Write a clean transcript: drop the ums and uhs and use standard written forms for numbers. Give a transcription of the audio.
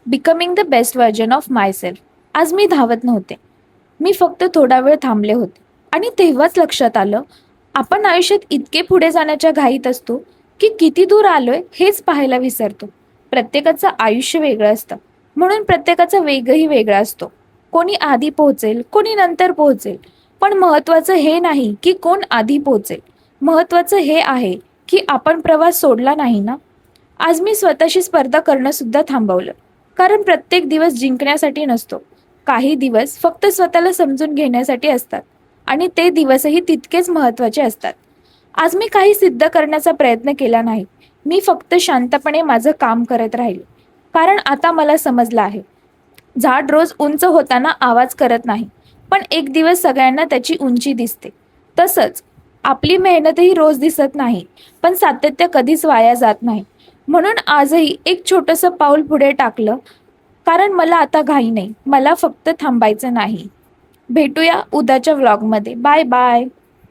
Becoming the best version of my self. आज मी धावत नव्हते. मी फक्त थोडा वेळ थांबले होते. आणि तेव्हाच लक्षात आलं, आपण आयुष्यात इतके पुढे जाण्याच्या घाईत असतो की किती दूर आलोय हेच पाहायला विसरतो. प्रत्येकाचं आयुष्य वेगळं असतं, म्हणून प्रत्येकाचा वेगही वेगळा असतो. कोणी आधी पोहोचेल, कोणी नंतर पोहोचेल. पण महत्त्वाचं हे नाही की कोण आधी पोहोचेल. महत्त्वाचं हे आहे की आपण प्रवास सोडला नाही ना. आज मी स्वतःशी स्पर्धा करणं सुद्धा थांबवलं. कारण प्रत्येक दिवस जिंकण्यासाठी नसतो. काही दिवस फक्त स्वतःला समजून घेण्यासाठी असतात. आणि ते दिवसही तितकेच महत्त्वाचे असतात. आज मी काही सिद्ध करण्याचा प्रयत्न केला नाही. मी फक्त शांतपणे माझं काम करत राहिले. कारण आता मला समजलं आहे, झाड रोज उंच होताना आवाज करत नाही, पण एक दिवस सगळ्यांना त्याची उंची दिसते. तसंच आपली मेहनतही रोज दिसत नाही, पण सातत्य कधीच वाया जात नाही. म्हणून आजही एक छोटंसं पाऊल पुढे टाकलं. कारण मला आता घाई नाही, मला फक्त थांबायचं नाही. भेटूया उद्याच्या व्लॉगमध्ये. Bye bye.